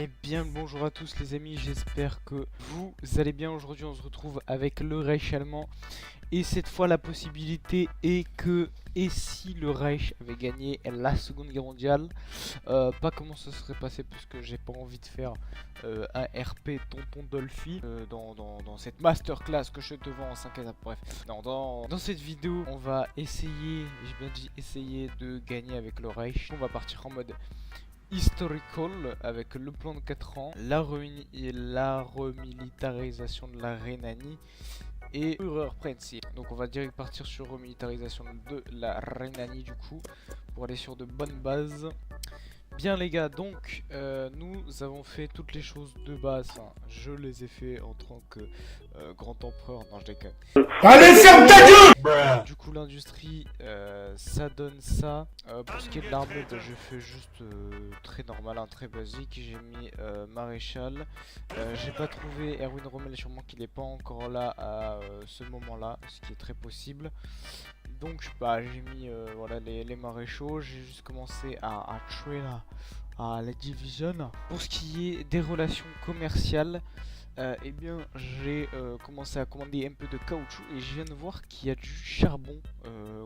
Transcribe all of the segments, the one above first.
Eh bien bonjour à tous les amis, j'espère que vous allez bien. Aujourd'hui on se retrouve avec le Reich allemand. Et cette fois la possibilité est que, et si le Reich avait gagné la seconde guerre mondiale, pas comment ça serait passé puisque j'ai pas envie de faire un RP Tonton Dolphy dans cette masterclass que je te vends en 5 étapes. Bref, non, dans cette vidéo on va essayer, j'ai bien dit essayer de gagner avec le Reich. On va partir en mode historical avec le plan de 4 ans, la remilitarisation de la Rhénanie et Führerprinzip. Donc on va direct partir sur remilitarisation de la Rhénanie du coup pour aller sur de bonnes bases. Bien les gars, donc nous avons fait toutes les choses de base, enfin, je les ai fait en tant que grand empereur, non je déconne. Allez, ferme ta gueule! Du coup l'industrie ça donne ça. Pour ce qui est de l'armée, bah, je fais juste très normal, hein, très basique. J'ai mis maréchal. J'ai pas trouvé Erwin Rommel, sûrement qu'il est pas encore là à ce moment là, ce qui est très possible. Donc bah, j'ai mis voilà, les maréchaux. J'ai juste commencé à tuer la division. Pour ce qui est des relations commerciales, eh bien j'ai commencé à commander un peu de caoutchouc et je viens de voir qu'il y a du charbon,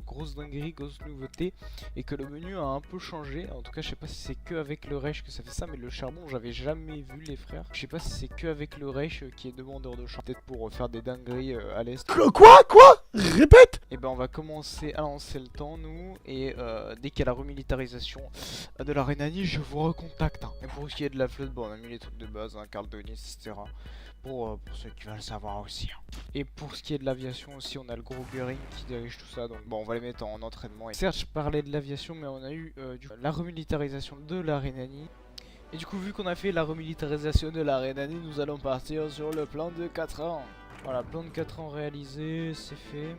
grosse dinguerie, grosse nouveauté, et que le menu a un peu changé. En tout cas je sais pas si c'est que avec le Reich que ça fait ça, mais le charbon j'avais jamais vu les frères. Je sais pas si c'est que avec le Reich qui est demandeur de charbon, peut-être pour faire des dingueries à l'est. Quoi? Répète! Et ben on va commencer à lancer le temps nous, et dès qu'il y a la remilitarisation de la Rhénanie je vous recontacte, hein. Et pour ce qui est de la flotte, bon on a mis les trucs de base, hein, Karl Dönitz, etc. Pour ceux qui veulent savoir aussi, hein. Et pour ce qui est de l'aviation aussi, on a le gros Göring qui dirige tout ça, donc bon on va les mettre en entraînement. Et certes je parlais de l'aviation, mais on a eu la remilitarisation de la Rhénanie. Et du coup vu qu'on a fait la remilitarisation de la Rhénanie, nous allons partir sur le plan de 4 ans. Voilà, plan de 4 ans réalisé, c'est fait.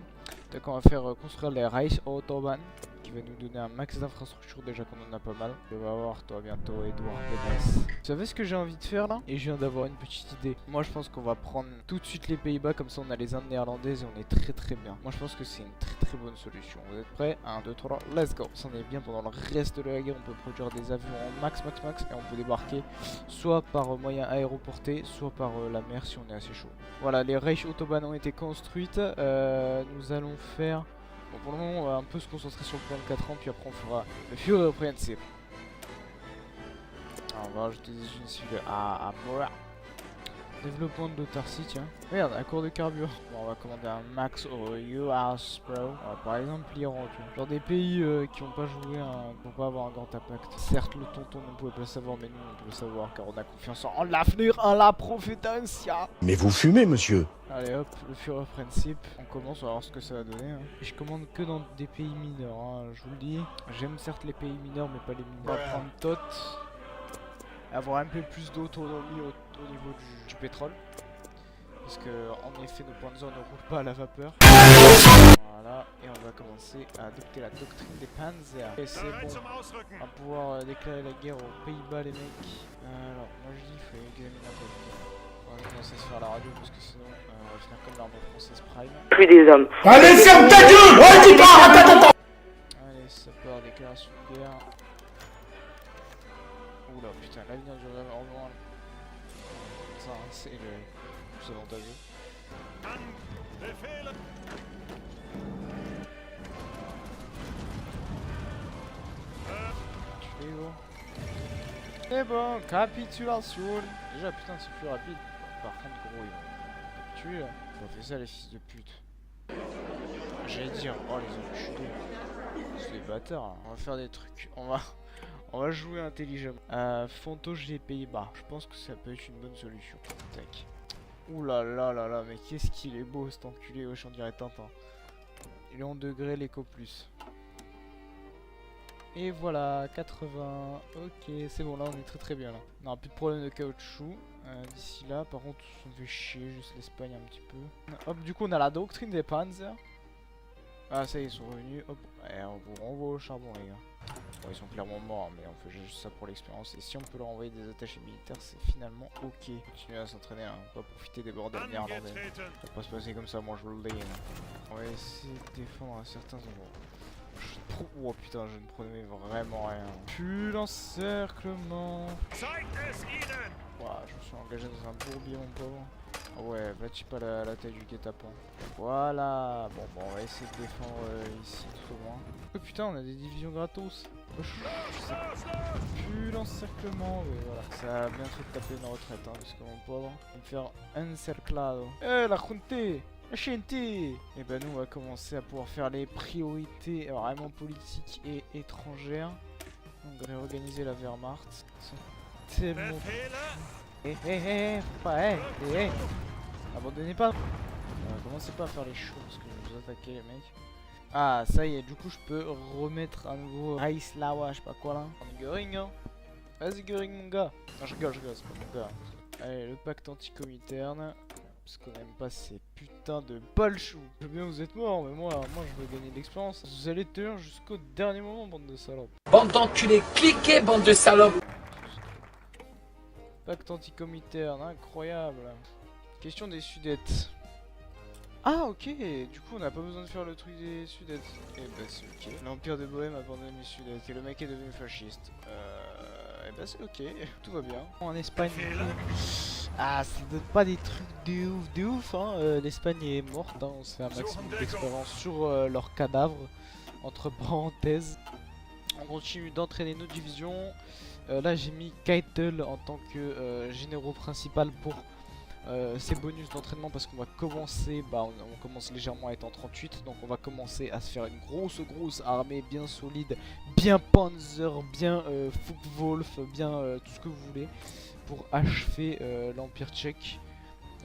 Donc on va faire construire les Reichsautobahn, qui va nous donner un max d'infrastructures, déjà qu'on en a pas mal. Tu vas voir toi bientôt Edouard Benes. Vous savez ce que j'ai envie de faire là? Et je viens d'avoir une petite idée. Moi je pense qu'on va prendre tout de suite les Pays-Bas, comme ça on a les Indes néerlandaises et on est très bien. Moi je pense que c'est une très bonne solution. Vous êtes prêts? 1, 2, 3, let's go. Ça on est bien, pendant le reste de la guerre on peut produire des avions en max et on peut débarquer soit par moyen aéroporté, soit par la mer si on est assez chaud. Voilà, les Reichsautobahn ont été construites. Nous allons faire... Bon, pour le moment, on va un peu se concentrer sur le plan de 4 ans, puis après on fera le Führerprinzip. Alors, on va rajouter des usines civiles à mort. Développement de l'autarcie, tiens. Merde, un cours de carburant. Bon, on va commander un max au US Pro. Par exemple, l'Iran, tu vois. Genre des pays qui n'ont pas joué, qui n'ont pas avoir un grand impact. Certes, le tonton ne pouvait pas le savoir, mais nous, on peut le savoir, car on a confiance en l'avenir, en la prophétentia. Mais vous fumez, monsieur. Allez hop, le Führerprinzip. On commence, on va voir ce que ça va donner, hein. Et je commande que dans des pays mineurs, hein, je vous le dis. J'aime certes les pays mineurs, mais pas les mineurs. On va prendre Tot. Avoir un peu plus d'autonomie au niveau du pétrole. Parce que en effet nos points de zone ne roulent pas à la vapeur. Voilà, et on va commencer à adopter la doctrine des Panzer. Et c'est bon, on va pouvoir déclarer la guerre aux Pays-Bas les mecs. Alors moi je dis il faut examiner un peu. On va commencer à se faire la radio parce que sinon on va finir comme l'armée française Prime. Plus des hommes. Allez, ferme ta gueule! Ouais, dis pas! Attends! Allez, ça part, déclaration de guerre. Oula putain, l'avenir du Roman. Ça c'est le plus avantageux. Tu es où? C'est bon, capitulation. Déjà putain c'est plus rapide. Par contre gros ils vont tuer là. Ils ont fait ça les fils de pute. J'allais dire, oh les enculés. C'est des bâtards là. On va faire des trucs. On va jouer intelligemment. Fontoge les Pays-Bas. Je pense que ça peut être une bonne solution. Tac. Ouh là là là là, mais qu'est-ce qu'il est beau cet enculé, wesh, on dirait Tintin. Il est en degré l'éco plus. Et voilà, 80. Ok, c'est bon, là on est très bien là. On n'a plus de problème de caoutchouc d'ici là. Par contre, on fait chier, juste l'Espagne un petit peu. Hop, du coup on a la doctrine des Panzer. Ah ça y est, ils sont revenus. Hop, et on vous renvoie au charbon les gars. Bon, ils sont clairement morts, mais on fait juste ça pour l'expérience. Et si on peut leur envoyer des attachés militaires, c'est finalement ok. Continuer à s'entraîner, hein. On va profiter des bordels néerlandais. Ça va pas se passer comme ça, moi je vous le dis. On va essayer de défendre à certains endroits. Oh putain, je ne prenais vraiment rien. Puis l'encerclement. Ouah, je me suis engagé dans un bourbier, mon pauvre. Ah ouais, va-tu pas la taille du guet-apens. Voilà. Bon, on va essayer de défendre ici tout au moins. Oh putain, on a des divisions gratos. Oh, je sais pas. Puis l'encerclement, oui, voilà. Ça a bien fait de taper une retraite, hein, parce que mon pauvre, il me faire encerclado. Eh, la junte! La gente! Et ben nous, on va commencer à pouvoir faire les priorités vraiment politiques et étrangères. Donc, réorganiser la Wehrmacht. C'est tellement... faut pas, abandonnez pas. Commencez pas à faire les shows parce que je vais vous attaquer les mecs. Ah, ça y est, du coup je peux remettre un nouveau Reislauer, je sais pas quoi là. En Göring, hein. Vas-y Göring mon gars. Non, je rigole, c'est pas mon gars. Allez, le pacte anti-cominterne. Parce qu'on aime pas ces putains de bolchous. Je veux bien vous êtes morts, mais moi je veux gagner de l'expérience. Vous allez tenir jusqu'au dernier moment, bande de salopes. Bande d'enculés, cliquez, bande de salopes. Pacte anti-cominterne, incroyable. Question des Sudètes. Ah ok, du coup on n'a pas besoin de faire le truc des Sudètes. Eh bah c'est ok. L'Empire de Bohème abandonne les Sudètes et le mec est devenu fasciste. Eh bah c'est ok, tout va bien. En Espagne, ah ça donne pas des trucs de ouf hein. L'Espagne est morte, hein. On se fait un maximum d'expérience sur leurs cadavres, entre parenthèses. On continue d'entraîner nos divisions. Là j'ai mis Keitel en tant que généraux principal pour ces bonus d'entraînement parce qu'on va commencer, on commence légèrement à être en 38, donc on va commencer à se faire une grosse armée bien solide, bien Panzer, bien Focke-Wulf, bien tout ce que vous voulez pour achever l'Empire tchèque.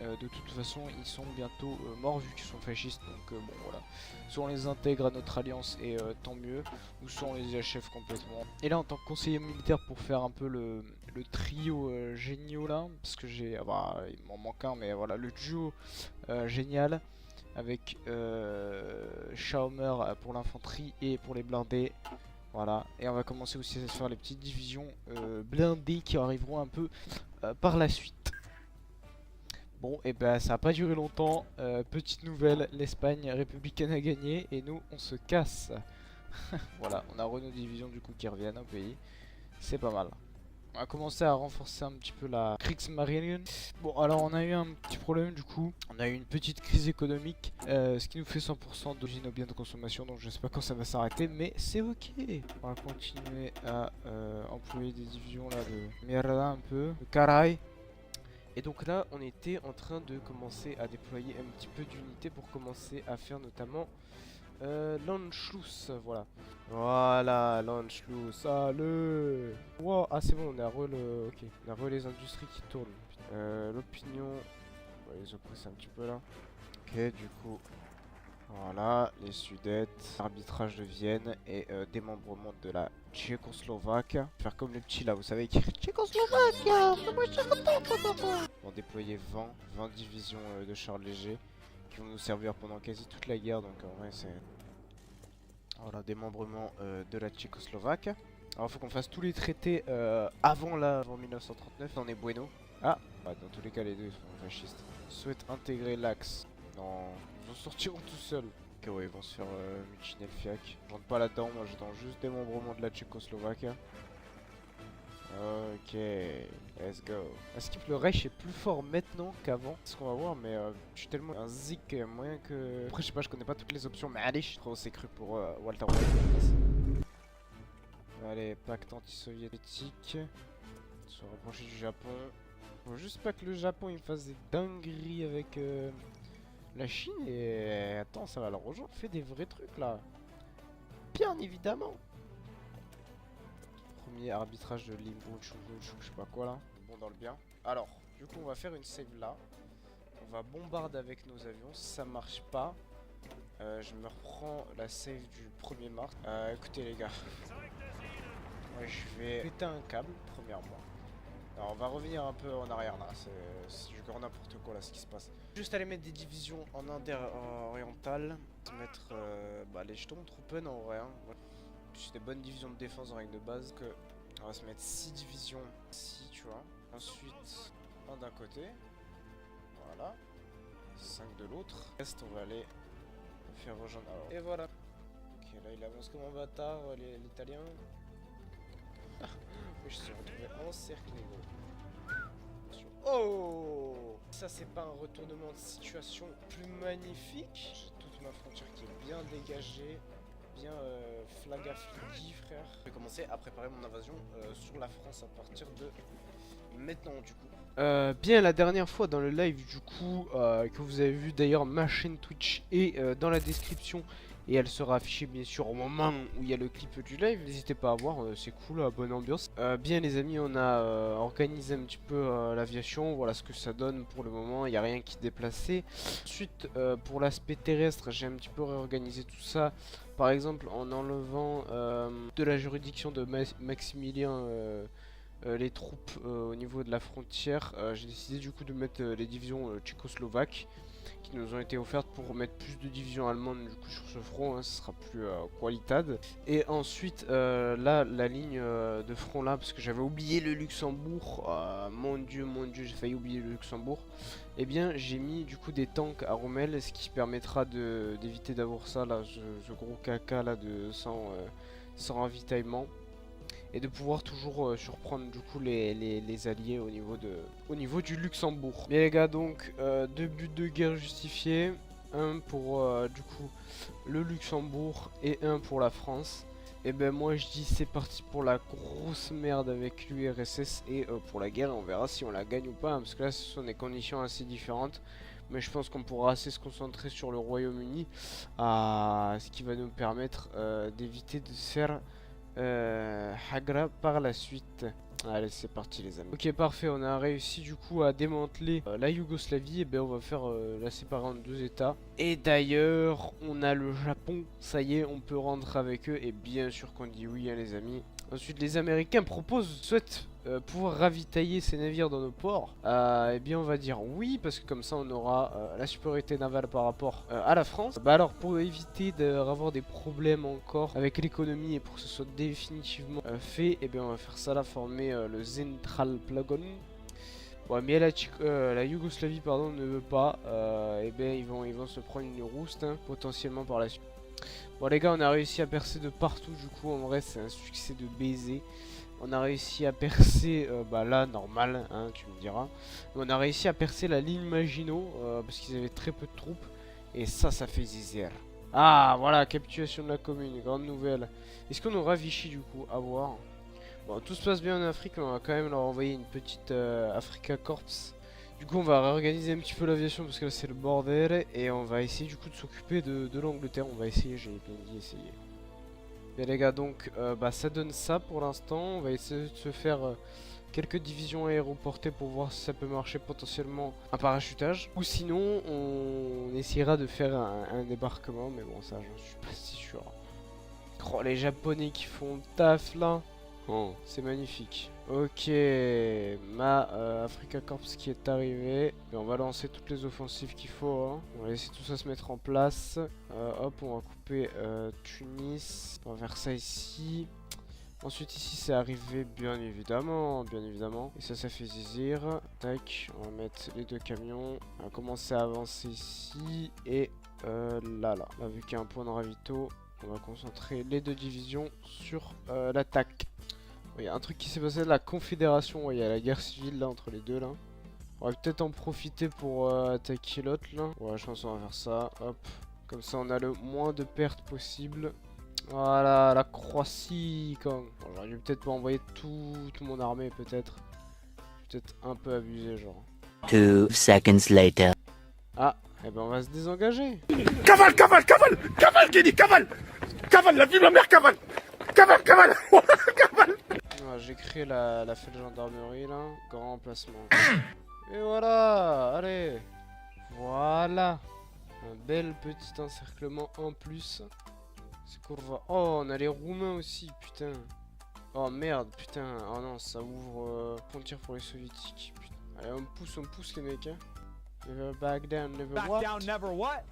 De toute façon ils sont bientôt morts vu qu'ils sont fascistes, donc bon voilà, soit on les intègre à notre alliance et tant mieux, ou soit on les achève complètement. Et là en tant que conseiller militaire pour faire un peu le trio géniaux là, parce que j'ai, il m'en manque un, mais voilà, le duo génial avec Schaumer pour l'infanterie et pour les blindés. Voilà, et on va commencer aussi à se faire les petites divisions blindées qui arriveront un peu par la suite. Bon, et ben ça a pas duré longtemps. Petite nouvelle, l'Espagne républicaine a gagné et nous on se casse. Voilà, on a Renault Division du coup qui reviennent au pays. C'est pas mal. On a commencé à renforcer un petit peu la Kriegsmarine. Bon, alors on a eu un petit problème du coup. On a eu une petite crise économique, ce qui nous fait 100% d'origine aux biens de consommation. Donc je sais pas quand ça va s'arrêter, mais c'est ok. On va continuer à employer des divisions là de mierda un peu, de caray. Et donc là, on était en train de commencer à déployer un petit peu d'unités pour commencer à faire notamment l'Anschluss, voilà. Voilà, l'Anschluss, allez. Wow, ah c'est bon, on a ok, on a les industries qui tournent. L'opinion, on va les oppresser un petit peu là. Ok, du coup, voilà, les Sudètes, arbitrage de Vienne et démembrement de la Tchécoslovaque. Faire comme le petit là, vous savez, qui Tchécoslovaque. On va déployer 20 divisions de chars légers qui vont nous servir pendant quasi toute la guerre. Donc en vrai c'est... Voilà, démembrement de la Tchécoslovaque. Alors faut qu'on fasse tous les traités avant 1939, on est bueno. Ah, dans tous les cas les deux sont fascistes. Souhaite intégrer l'Axe. Non, ils en sortiront tout seuls. Ok ouais, ils vont se faire mutiner le FIAC. Je rentre pas là-dedans, moi j'attends juste démembrement de la Tchécoslovaque. Ok, let's go. Est-ce que le Reich est plus fort maintenant qu'avant? C'est ce qu'on va voir, mais je suis tellement un zik moyen que... Après je sais pas, je connais pas toutes les options, mais allez, je suis trop c'est cru pour Walter White. Allez, pacte anti-soviétique. Se rapprocher du Japon. Faut juste pas que le Japon il fasse des dingueries avec la Chine et... Attends, ça va le rejoindre, fait des vrais trucs là. Bien évidemment. Premier arbitrage de Limbo, je sais pas quoi là. Bon, dans le bien. Alors, du coup, on va faire une save là. On va bombarder avec nos avions. Si ça marche pas, je me reprends la save du 1er mars. Écoutez, les gars. Ouais, je vais péter un câble, premièrement. Alors, on va revenir un peu en arrière là. C'est du grand n'importe quoi là ce qui se passe. Juste aller mettre des divisions en Inde orientale. Mettre les Sturmtruppen en vrai. Hein. C'est des bonnes divisions de défense en règle de base. On va se mettre 6 divisions ici, tu vois. Ensuite, un d'un côté. Voilà. 5 de l'autre. Reste, on va aller faire rejoindre. Alors, et voilà. Ok, Ok, là il avance comme un bâtard, l'italien. Je suis retrouvé encerclé, gros. Attention. Oh! Ça, c'est pas un retournement de situation plus magnifique. J'ai toute ma frontière qui est bien dégagée. Bien flag à flicky, frère. Je vais commencer à préparer mon invasion sur la France à partir de maintenant, du coup. Bien la dernière fois dans le live, du coup, que vous avez vu d'ailleurs, ma chaîne Twitch est dans la description. Et elle sera affichée bien sûr au moment où il y a le clip du live. N'hésitez pas à voir, c'est cool, bonne ambiance. Bien les amis, on a organisé un petit peu l'aviation. Voilà ce que ça donne pour le moment, il n'y a rien qui est déplacé. Ensuite, pour l'aspect terrestre, j'ai un petit peu réorganisé tout ça. Par exemple, en enlevant de la juridiction de Maximilien les troupes au niveau de la frontière, j'ai décidé du coup de mettre les divisions tchécoslovaques qui nous ont été offertes pour mettre plus de divisions allemandes du coup sur ce front, hein, ce sera plus qualitad. Et ensuite là la ligne de front là, parce que j'avais oublié le Luxembourg, mon dieu j'ai failli oublier le Luxembourg. Et bien j'ai mis du coup des tanks à Rommel, ce qui permettra d'éviter d'avoir ça là, ce gros caca là de sans ravitaillement. Et de pouvoir toujours surprendre du coup les alliés au niveau du Luxembourg. Bien les gars, donc 2 buts de guerre justifiés, un pour du coup le Luxembourg et un pour la France. Et ben moi je dis c'est parti pour la grosse merde avec l'URSS et pour la guerre, et on verra si on la gagne ou pas, hein, parce que là ce sont des conditions assez différentes. Mais je pense qu'on pourra assez se concentrer sur le Royaume-Uni, ce qui va nous permettre d'éviter de se faire Hagra par la suite. Allez, c'est parti les amis. Ok, parfait, on a réussi du coup à démanteler la Yougoslavie. Et bien on va faire la séparer en 2 états. Et d'ailleurs on a le Japon, ça y est, on peut rentrer avec eux. Et bien sûr qu'on dit oui, hein, les amis. Ensuite les Américains souhaitent pouvoir ravitailler ces navires dans nos ports. Et bien on va dire oui, parce que comme ça on aura la supériorité navale par rapport à la France. Bah alors pour éviter d'avoir des problèmes encore avec l'économie et pour que ce soit définitivement fait, et bien on va faire ça là, former le Central Plagon. Bon, mais la Yougoslavie pardon ne veut pas, et bien ils vont se prendre une rouste, hein, potentiellement par la suite. Bon les gars, on a réussi à percer de partout, du coup en vrai c'est un succès de baiser. On a réussi à percer, bah là normal, hein, tu me diras. Mais on a réussi à percer la ligne Maginot, parce qu'ils avaient très peu de troupes. Et ça fait zézère. Ah voilà, capitulation de la commune, grande nouvelle. Est-ce qu'on aura Vichy du coup? À voir. Bon, tout se passe bien en Afrique, mais on va quand même leur envoyer une petite Africa Corps. Du coup on va réorganiser un petit peu l'aviation parce que là c'est le bordel. Et on va essayer du coup de s'occuper de l'Angleterre. On va essayer, j'ai bien dit essayer. Bien les gars, donc bah, ça donne ça pour l'instant. On va essayer de se faire quelques divisions aéroportées pour voir si ça peut marcher, potentiellement un parachutage. Ou sinon on essaiera de faire un débarquement, mais bon ça j'en suis pas si sûr. Oh les Japonais qui font le taf là. Oh, c'est magnifique. Ok, ma Africa Corps qui est arrivé. Et on va lancer toutes les offensives qu'il faut, hein. On va laisser tout ça se mettre en place. Hop, on va couper Tunis. On va faire ça ici. Ensuite ici c'est arrivé bien évidemment. Et ça fait zizir. Tac, on va mettre les 2 camions. On va commencer à avancer ici. Et là, vu qu'il y a un point de ravito, on va concentrer les 2 divisions sur l'attaque. Il y a un truc qui s'est passé de la Confédération, il y a la guerre civile là entre les deux là. On va peut-être en profiter pour attaquer l'autre là. Ouais, je pense qu'on va faire ça, hop. Comme ça on a le moins de pertes possible. Voilà, la Croatie quand. Bon, j'aurais dû peut-être pas envoyer toute mon armée peut-être. Peut-être un peu abusé genre. 2 seconds later. Ah, et ben on va se désengager. Cavale, Kenny, cavale. Cavale, la vie de ma mère, cavale. Cavale. J'ai créé la fête gendarmerie là, grand emplacement. Et voilà, allez. Voilà. Un bel petit encerclement en plus. C'est courva. Oh, on a les Roumains aussi, putain. Oh merde, putain. Oh non, ça ouvre frontière pour les soviétiques. Putain. Allez, on pousse les mecs, hein. Never back down, never what?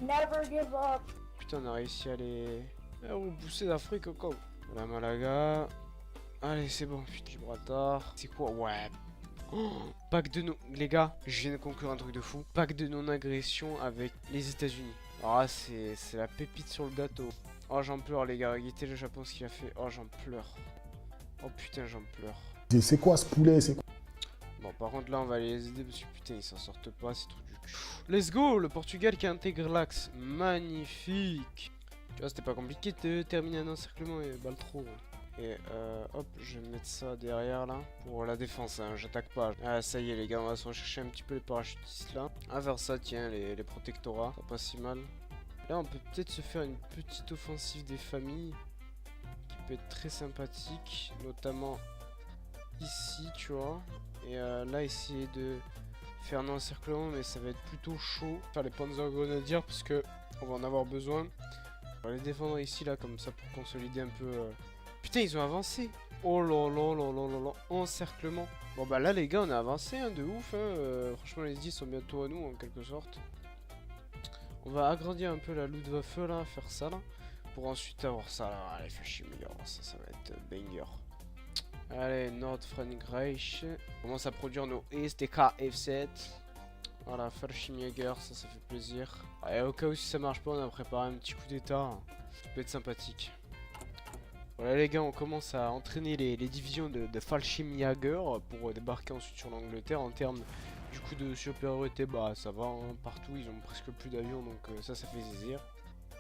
Never give up. Putain, on a réussi à les repousser d'Afrique encore. Voilà, Malaga. Allez, c'est bon, putain, Gibraltar. C'est quoi? Ouais. Oh, pacte de non... Les gars, je viens de conclure un truc de fou. Pacte de non-agression avec les États-Unis. Ah, c'est la pépite sur le gâteau. Oh j'en pleure les gars, regardez le Japon ce qu'il a fait. Oh j'en pleure. Oh putain j'en pleure. C'est quoi ce poulet? C'est quoi? Bon par contre là on va les aider parce que putain ils s'en sortent pas, c'est trop du cul. Let's go, le Portugal qui intègre l'axe. Magnifique. Tu vois c'était pas compliqué de terminer un encerclement et balle trop. Et hop, je vais mettre ça derrière là pour la défense, hein, j'attaque pas. Ah ça y est les gars, on va s'en chercher un petit peu les parachutistes là. À vers ça tiens les protectorats, ça pas si mal. Là on peut peut-être se faire une petite offensive des familles qui peut être très sympathique, notamment ici tu vois. Et là essayer de faire un encerclement mais ça va être plutôt chaud. Faire les Panzergrenadiers parce que on va en avoir besoin. On va les défendre ici là comme ça pour consolider un peu... Putain ils ont avancé. Oh là là là là là là. Encerclement. Bon bah là les gars on a avancé hein, de ouf hein. Franchement les 10 sont bientôt à nous en quelque sorte. On va agrandir un peu la Luftwaffe là, faire ça là. Pour ensuite avoir ça là. Allez Fallschirmjäger, ça va être banger. Allez Nordfrankreich. On commence à produire nos STK F7. Voilà Fallschirmjäger, ça fait plaisir. Et au cas où si ça marche pas on a préparé un petit coup d'état. Ça peut être sympathique. Voilà les gars, on commence à entraîner les divisions de Fallschirmjäger pour débarquer ensuite sur l'Angleterre. En termes du coup de supériorité, bah ça va hein, partout, ils ont presque plus d'avions donc ça fait zizir.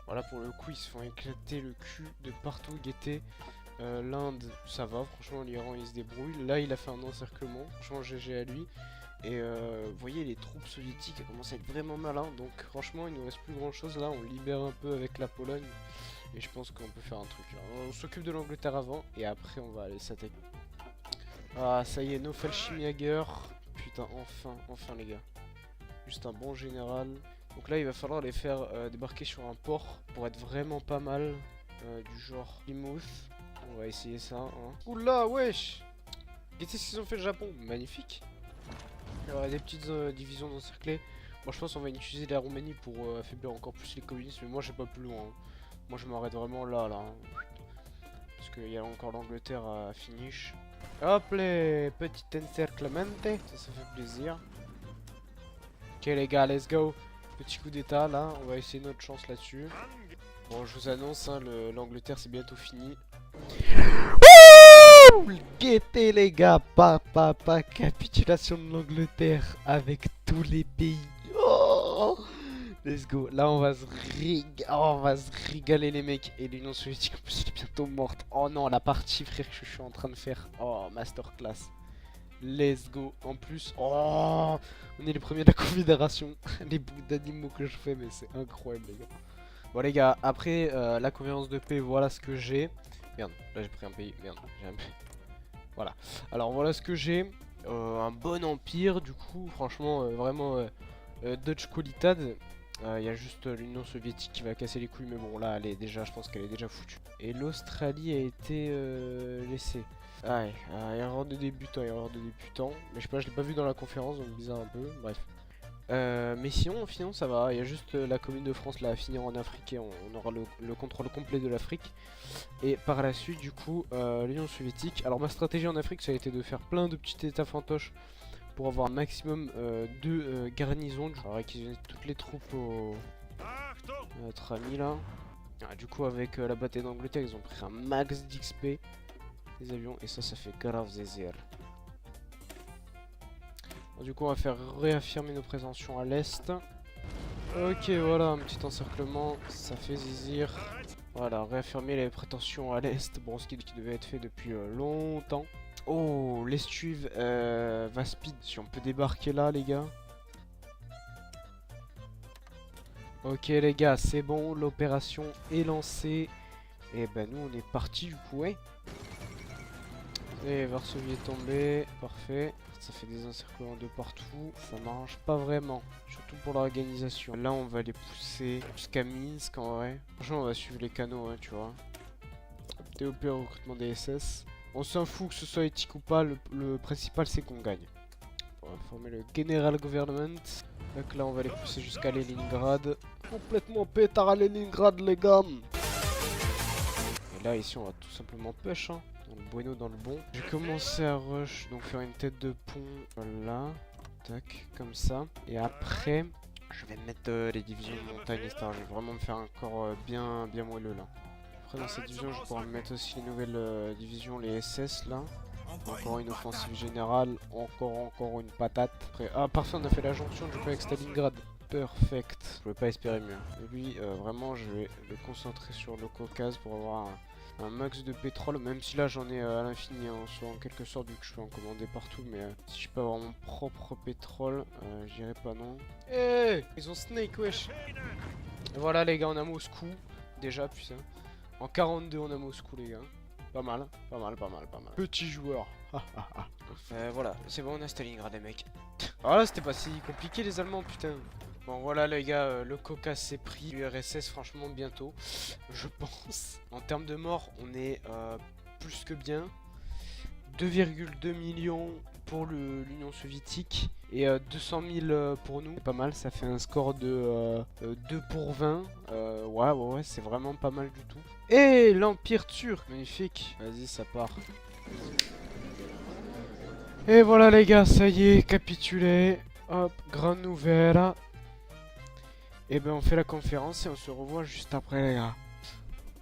Voilà pour le coup ils se font éclater le cul de partout, guetter. L'Inde ça va, franchement l'Iran il se débrouille. Là il a fait un encerclement, franchement GG à lui. Et vous voyez les troupes soviétiques elles commencent à être vraiment malins. Donc franchement il nous reste plus grand chose là, on libère un peu avec la Pologne. Et je pense qu'on peut faire un truc. Alors, on s'occupe de l'Angleterre avant et après on va aller s'attaquer. Ah ça y est, no Fallschirmjäger. Putain enfin les gars. Juste un bon général. Donc là il va falloir les faire débarquer sur un port pour être vraiment pas mal. Du genre Plymouth. On va essayer ça hein. Oula wesh. Qu'est-ce qu'ils ont fait le Japon? Magnifique. Il y aura des petites divisions encerclées. Bon je pense qu'on va utiliser la Roumanie pour affaiblir encore plus les communistes. Mais moi je vais pas plus loin hein. Moi je m'arrête vraiment là parce qu'il y a encore l'Angleterre à finish. Hop les petites encerclements, ça fait plaisir. Ok les gars, let's go. Petit coup d'état là, on va essayer notre chance là-dessus. Bon je vous annonce, hein, l'Angleterre c'est bientôt fini. Guettez les gars, capitulation de l'Angleterre avec tous les pays. Oh let's go, là on va se régaler les mecs. Et l'Union soviétique en plus elle est bientôt morte. Oh non la partie frère que je suis en train de faire. Oh masterclass. Let's go. En plus, oh on est les premiers de la confédération. Les bouts d'animaux que je fais mais c'est incroyable les gars. Bon les gars, après la conférence de paix voilà ce que j'ai. Merde, là j'ai pris un pays, merde, j'ai un pays. Voilà, alors voilà ce que j'ai. Un bon empire du coup, franchement vraiment Dutch Qualitad. Il y a juste l'Union soviétique qui va casser les couilles mais bon là elle est déjà, je pense qu'elle est déjà foutue. Et l'Australie a été laissée. Ah ouais, erreur de débutant, mais je sais pas, je l'ai pas vu dans la conférence donc bizarre un peu, bref. Mais sinon ça va, il y a juste la commune de France là à finir en Afrique et on aura le contrôle complet de l'Afrique. Et par la suite du coup l'Union soviétique. Alors ma stratégie en Afrique ça a été de faire plein de petits états fantoches pour avoir un maximum de garnisons. On va réquisitionner toutes les troupes au... notre ami là. Ah, du coup avec la bataille d'Angleterre ils ont pris un max d'XP les avions et ça fait grave zézir. Du coup on va faire réaffirmer nos prétentions à l'est. Ok voilà un petit encerclement, ça fait zizir. Voilà, réaffirmer les prétentions à l'est, bon ce qui devait être fait depuis longtemps. Oh l'estuve va speed, si on peut débarquer là les gars. Ok les gars c'est bon, l'opération est lancée. Et ben nous on est parti du coup ouais. Et Varsovie est tombé, parfait. Ça fait des encerclements de partout, ça m'arrange pas vraiment, surtout pour l'organisation. Là on va les pousser jusqu'à Minsk en vrai. Franchement on va suivre les canaux hein, tu vois. TOP recrutement des SS. On s'en fout que ce soit éthique ou pas, le principal c'est qu'on gagne. On va former le General Government. Donc là on va les pousser jusqu'à Leningrad. Complètement pétard à Leningrad les gars. Et là ici on va tout simplement push hein. Dans le bueno dans le bon. J'ai commencé à rush, donc faire une tête de pont, voilà, tac, comme ça. Et après, je vais mettre les divisions de montagne, etc. Je vais vraiment me faire un corps bien moelleux là. Après dans cette division je pourrais mettre aussi les nouvelles divisions, les SS là. Encore une offensive générale, encore une patate. Après, ah parfait, on a fait la jonction du coup avec Stalingrad. Perfect. Je pouvais pas espérer mieux. Et lui, vraiment, je vais le concentrer sur le Caucase pour avoir un max de pétrole. Même si là, j'en ai à l'infini, hein, soit en quelque sorte, vu que je peux en commander partout. Mais si je peux avoir mon propre pétrole, je dirais pas non. Eh, ils ont Snake, wesh. Et voilà, les gars, on a Moscou. Déjà, putain. En 42, on a Moscou, les gars. Pas mal, pas mal, pas mal, pas mal. Petit joueur. Voilà, c'est bon, on a Stalingrad, les mecs. Ah là, c'était pas si compliqué, les Allemands, putain. Bon, voilà, les gars, le Caucase s'est pris. L'URSS, franchement, bientôt, je pense. En termes de morts, on est plus que bien. 2,2 millions pour l'Union soviétique et 200 000 pour nous. C'est pas mal, ça fait un score de 2 pour 20. Ouais, c'est vraiment pas mal du tout. Et l'Empire turc, magnifique. Vas-y, ça part. Et voilà les gars, ça y est, capitulé. Hop, grande nouvelle. Et ben on fait la conférence et on se revoit juste après les gars.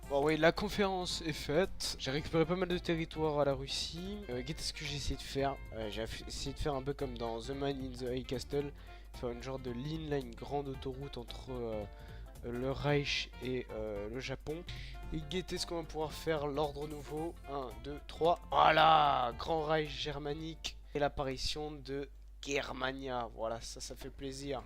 Bon oui, la conférence est faite. J'ai récupéré pas mal de territoire à la Russie. Qu'est-ce que j'ai essayé de faire? J'ai essayé de faire un peu comme dans The Man in the High Castle. Faire une genre de ligne là, une grande autoroute entre le Reich et le Japon. Et guettez ce qu'on va pouvoir faire, l'ordre nouveau. 1, 2, 3. Voilà, Grand Reich germanique. Et l'apparition de Germania. Voilà, ça fait plaisir.